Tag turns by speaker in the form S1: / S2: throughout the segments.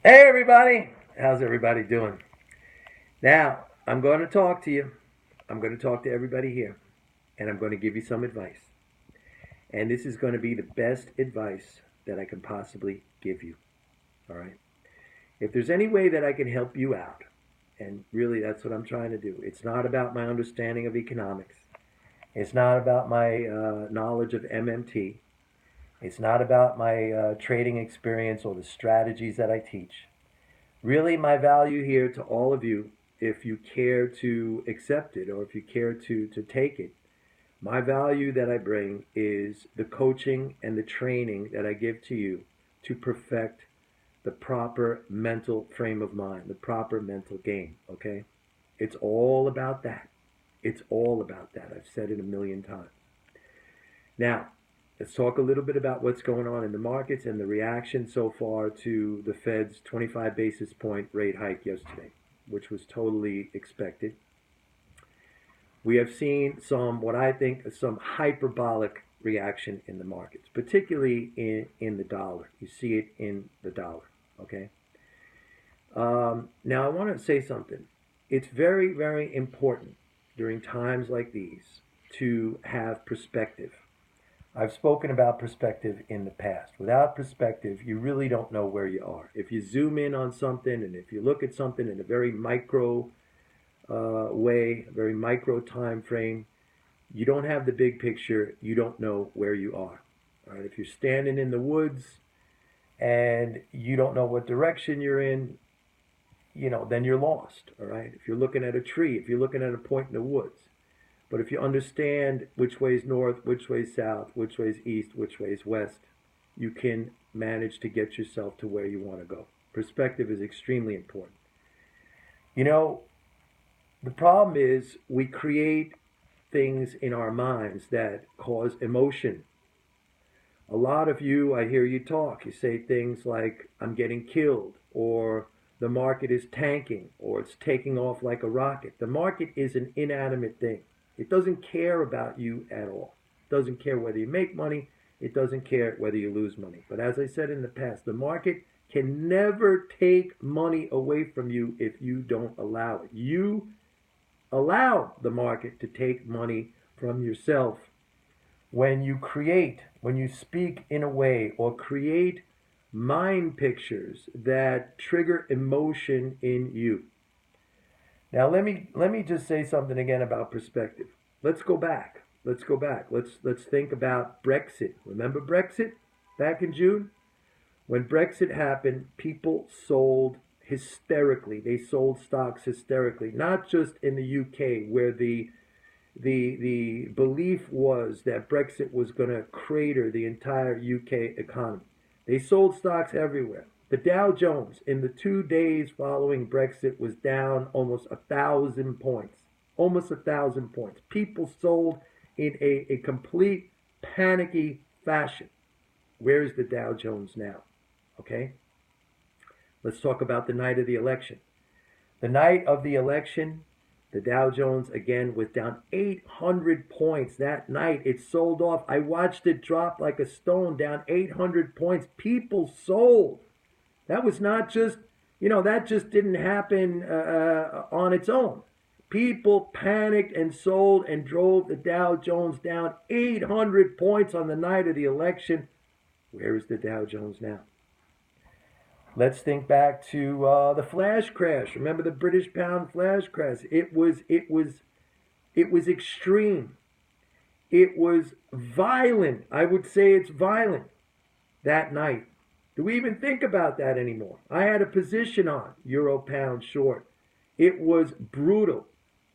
S1: Hey everybody, how's everybody doing? Now, I'm going to talk to you. I'm going to talk to everybody here, and I'm going to give you some advice. And this is going to be the best advice that I can possibly give you. All right? If there's any way that I can help you out, and really that's what I'm trying to do, it's not about my understanding of economics, it's not about my knowledge of MMT, it's not about my trading experience or the strategies that I teach. Really, my value here to all of you, if you care to accept it or if you care to take it, my value that I bring is the coaching and the training that I give to you to perfect the proper mental frame of mind, the proper mental game, okay? It's all about that. It's all about that. I've said it a million times. Now, let's talk a little bit about what's going on in the markets and the reaction so far to the Fed's 25 basis point rate hike yesterday, which was totally expected. We have seen what I think, some hyperbolic reaction in the markets, particularly in the dollar. You see it in the dollar, okay? Now, I want to say something. It's very, very important during times like these to have perspective. I've spoken about perspective in the past. Without perspective, you really don't know where you are. If you zoom in on something and if you look at something in a very micro way, a very micro time frame, you don't have the big picture. You don't know where you are. All right. If you're standing in the woods and you don't know what direction you're in, then you're lost. All right. If you're looking at a tree, if you're looking at a point in the woods, but if you understand which way is north, which way is south, which way is east, which way is west, you can manage to get yourself to where you want to go. Perspective is extremely important. You know, the problem is we create things in our minds that cause emotion. A lot of you, I hear you talk, you say things like, I'm getting killed, or the market is tanking, or it's taking off like a rocket. The market is an inanimate thing. It doesn't care about you at all. It doesn't care whether you make money. It doesn't care whether you lose money. But as I said in the past, the market can never take money away from you if you don't allow it. You allow the market to take money from yourself when you speak in a way or create mind pictures that trigger emotion in you. Now let me just say something again about perspective. Let's go back. Let's go back. Let's think about Brexit. Remember Brexit back in June? When Brexit happened, people sold hysterically. They sold stocks hysterically, not just in the UK where the belief was that Brexit was going to crater the entire UK economy. They sold stocks everywhere. The Dow Jones in the 2 days following Brexit was down almost 1,000 points. Almost 1,000 points. People sold in a complete panicky fashion. Where is the Dow Jones now? Okay? Let's talk about the night of the election. The night of the election, the Dow Jones again was down 800 points that night. It sold off. I watched it drop like a stone, down 800 points. People sold. That was not just, that just didn't happen on its own. People panicked and sold and drove the Dow Jones down 800 points on the night of the election. Where is the Dow Jones now? Let's think back to the flash crash. Remember the British pound flash crash? It was extreme. It was violent. I would say it's violent that night. Do we even think about that anymore? I had a position on euro pound short. It was brutal.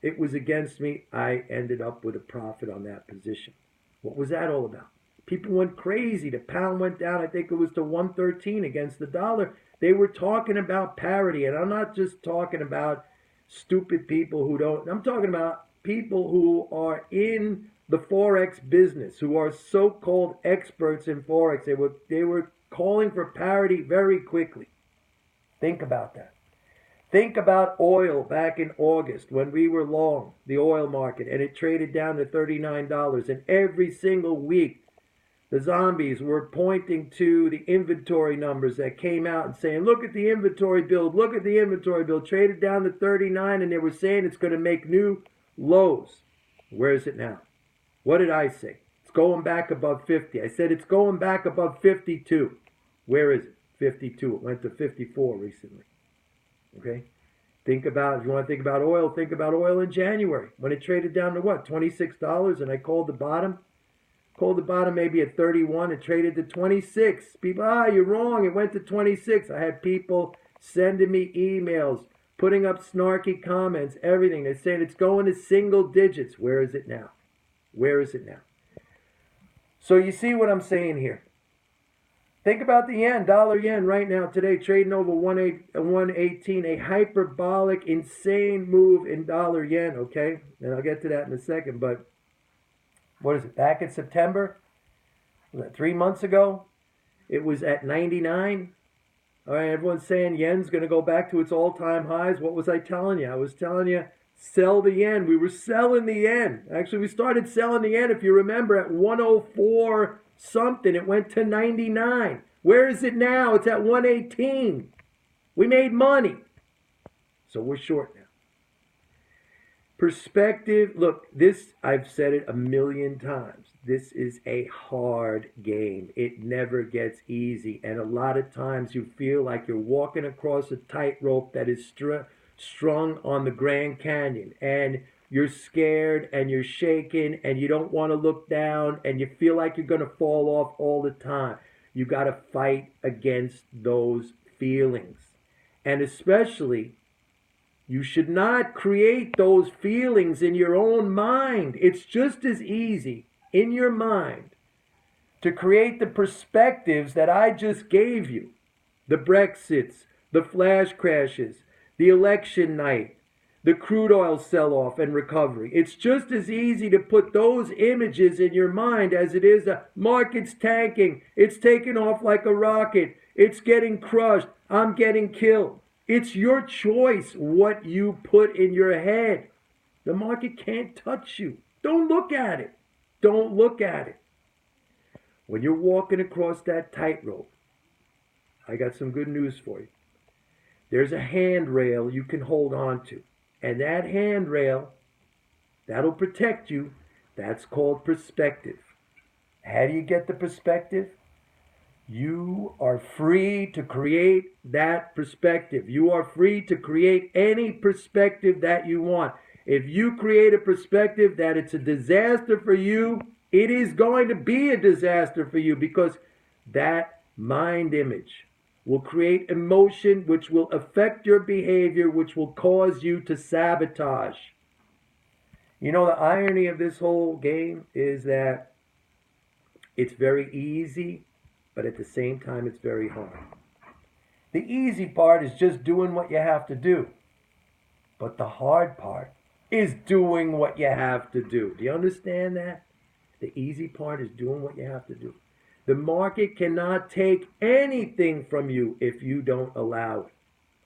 S1: It was against me. I ended up with a profit on that position. What was that all about? People went crazy. The pound went down, I think it was to 113 against the dollar. They were talking about parity. And I'm not just talking about stupid people who don't. I'm talking about people who are in the Forex business, who are so-called experts in Forex. They were calling for parity very quickly. Think about that. Think about oil back in August when we were long the oil market and it traded down to $39. And every single week The zombies were pointing to the inventory numbers that came out and saying, look at the inventory build, look at the inventory build, traded down to 39, and they were saying it's going to make new lows. Where is it now? What did I say? It's going back above 50. I said it's going back above 52. Where is it? 52. It went to 54 recently. Okay? Think about, if you want to think about oil in January when it traded down to what? $26, and I called the bottom. Called the bottom maybe at 31. It traded to 26. People, you're wrong. It went to 26. I had people sending me emails, putting up snarky comments, everything. They're saying it's going to single digits. Where is it now? Where is it now? So you see what I'm saying here. Think about the yen, dollar yen right now today, trading over 118, a hyperbolic, insane move in dollar yen, okay? And I'll get to that in a second, but what is it, back in September? Was that 3 months ago? It was at 99. All right, everyone's saying yen's going to go back to its all-time highs. What was I telling you? I was telling you, sell the yen. We were selling the yen. Actually, we started selling the yen, if you remember, at 104 something. It went to 99. Where is it now? It's at 118. We made money. So we're short now. Perspective, look, this, I've said it a million times. This is a hard game. It never gets easy. And a lot of times you feel like you're walking across a tightrope that is strung on the Grand Canyon. And you're scared and you're shaking and you don't want to look down and you feel like you're going to fall off all the time. You got to fight against those feelings. And especially, you should not create those feelings in your own mind. It's just as easy in your mind to create the perspectives that I just gave you. The Brexits, the flash crashes, the election night, the crude oil sell-off and recovery. It's just as easy to put those images in your mind as it is a market's tanking. It's taking off like a rocket. It's getting crushed. I'm getting killed. It's your choice what you put in your head. The market can't touch you. Don't look at it. Don't look at it. When you're walking across that tightrope, I got some good news for you. There's a handrail you can hold on to. And that handrail, that'll protect you. That's called perspective. How do you get the perspective? You are free to create that perspective. You are free to create any perspective that you want. If you create a perspective that it's a disaster for you, it is going to be a disaster for you because that mind image will create emotion which will affect your behavior, which will cause you to sabotage. You know, the irony of this whole game is that it's very easy, but at the same time, it's very hard. The easy part is just doing what you have to do. But the hard part is doing what you have to do. Do you understand that? The easy part is doing what you have to do. The market cannot take anything from you if you don't allow it.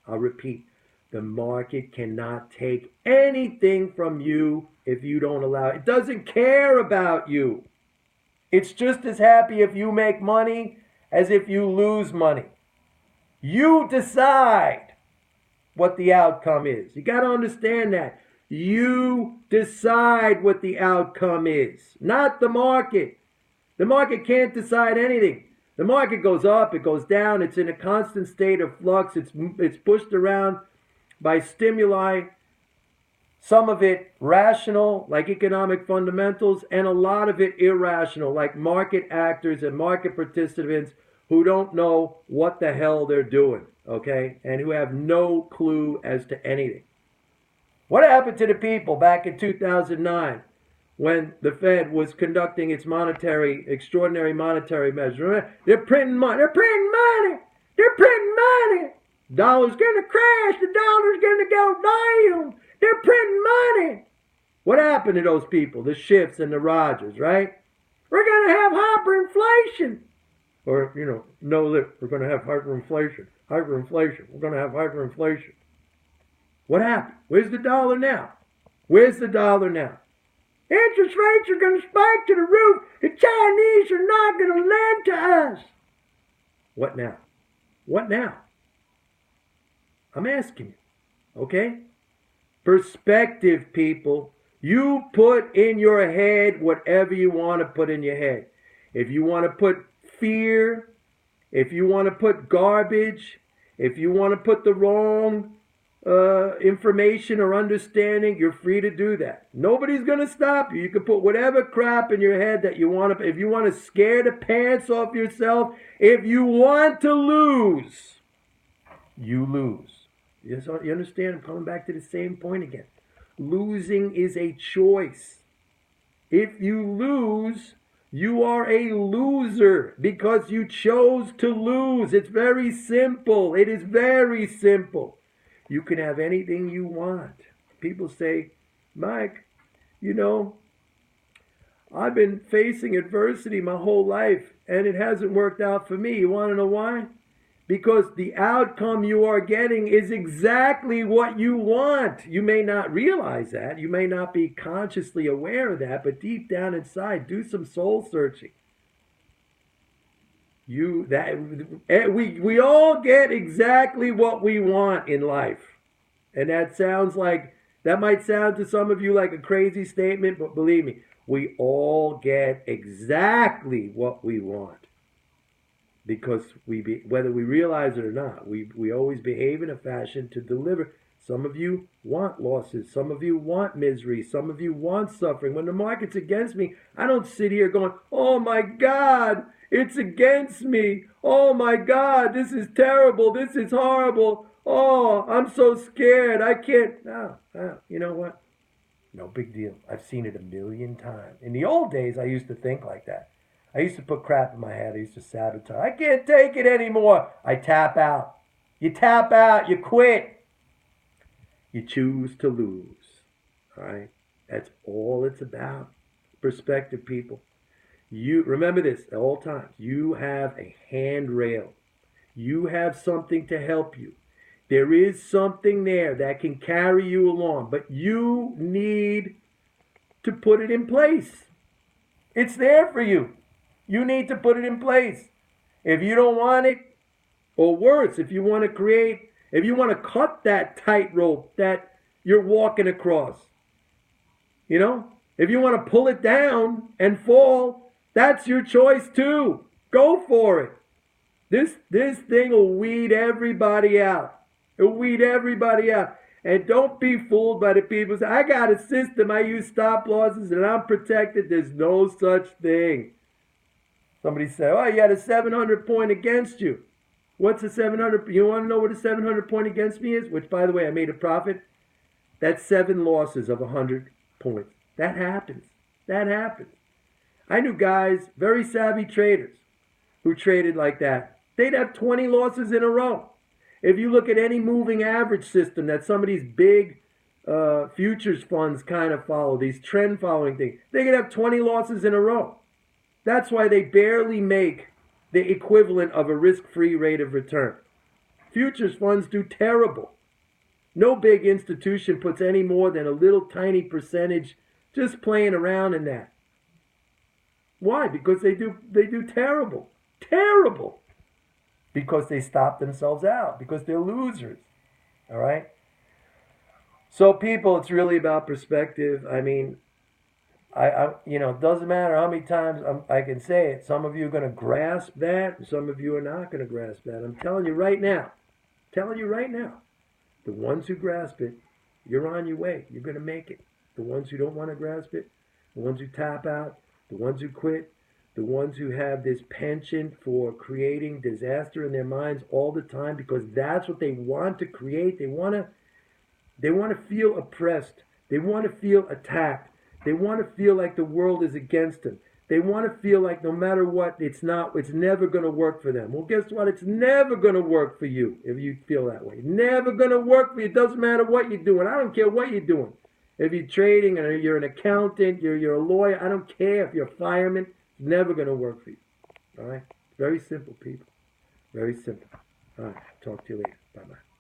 S1: I'll repeat. The market cannot take anything from you if you don't allow it. It doesn't care about you. It's just as happy if you make money as if you lose money. You decide what the outcome is. You got to understand that. You decide what the outcome is, not the market. The market can't decide anything. The market goes up, it goes down, it's in a constant state of flux, it's pushed around by stimuli, some of it rational, like economic fundamentals, and a lot of it irrational, like market actors and market participants who don't know what the hell they're doing, okay, and who have no clue as to anything. What happened to the people back in 2009? When the Fed was conducting its extraordinary monetary measure. They're printing money. They're printing money. They're printing money. Dollar's going to crash. The dollar's going to go down. They're printing money. What happened to those people? The Schiffs and the Rogers, right? We're going to have hyperinflation. Or, we're going to have hyperinflation. Hyperinflation. We're going to have hyperinflation. What happened? Where's the dollar now? Where's the dollar now? Interest rates are going to spike to the roof. The Chinese are not going to lend to us. What now? What now? I'm asking you, okay? Perspective, people. You put in your head whatever you want to put in your head. If you want to put fear, if you want to put garbage, if you want to put the wrong information or understanding, you're free to do that. Nobody's going to stop you. You can put whatever crap in your head that you want to. If you want to scare the pants off yourself, if you want to lose, you lose. You understand? I'm coming back to the same point again. Losing is a choice. If you lose, you are a loser because you chose to lose. It's very simple. It is very simple. You can have anything you want. People say, Mike, you know, I've been facing adversity my whole life and it hasn't worked out for me. You want to know why? Because the outcome you are getting is exactly what you want. You may not realize that. You may not be consciously aware of that, but deep down inside, do some soul searching. We all get exactly what we want in life. And that might sound to some of you like a crazy statement, but believe me, we all get exactly what we want. Because whether we realize it or not, we always behave in a fashion to deliver. Some of you want losses. Some of you want misery. Some of you want suffering. When the market's against me, I don't sit here going, oh my God, it's against me. Oh my God, this is terrible. This is horrible. Oh, I'm so scared. I can't. No, you know what? No big deal. I've seen it a million times. In the old days, I used to think like that. I used to put crap in my head. I used to sabotage. I can't take it anymore. I tap out. You tap out. You quit. You choose to lose. All right? That's all it's about. Perspective, people. You remember this at all times. You have a handrail. You have something to help you. There is something there that can carry you along, but you need to put it in place. It's there for you. You need to put it in place. If you don't want it, or worse, if you want to cut that tightrope that you're walking across, if you want to pull it down and fall, that's your choice too. Go for it. This thing will weed everybody out. It'll weed everybody out. And don't be fooled by the people who say, I got a system, I use stop losses and I'm protected. There's no such thing. Somebody said, oh, you had a 700 point against you. What's a 700? You want to know what a 700 point against me is? Which, by the way, I made a profit. That's 7 losses of 100 points. That happens. That happens. I knew guys, very savvy traders, who traded like that. They'd have 20 losses in a row. If you look at any moving average system that some of these big futures funds kind of follow, these trend following things, they could have 20 losses in a row. That's why they barely make the equivalent of a risk-free rate of return. Futures funds do terrible. No big institution puts any more than a little tiny percentage just playing around in that. Why? Because they do terrible. Terrible. Because they stop themselves out. Because they're losers. All right? So people, it's really about perspective. I mean, it doesn't matter how many times I can say it. Some of you are going to grasp that, and some of you are not going to grasp that. I'm telling you right now. The ones who grasp it, you're on your way. You're going to make it. The ones who don't want to grasp it, the ones who tap out, the ones who quit, the ones who have this penchant for creating disaster in their minds all the time because that's what they want to create. They want to feel oppressed. They want to feel attacked. They want to feel like the world is against them. They want to feel like no matter what, it's never going to work for them. Well, guess what? It's never going to work for you if you feel that way. Never going to work for you. It doesn't matter what you're doing. I don't care what you're doing. If you're trading or you're an accountant, you're a lawyer, I don't care if you're a fireman. It's never going to work for you. All right? Very simple, people. Very simple. All right. Talk to you later. Bye-bye.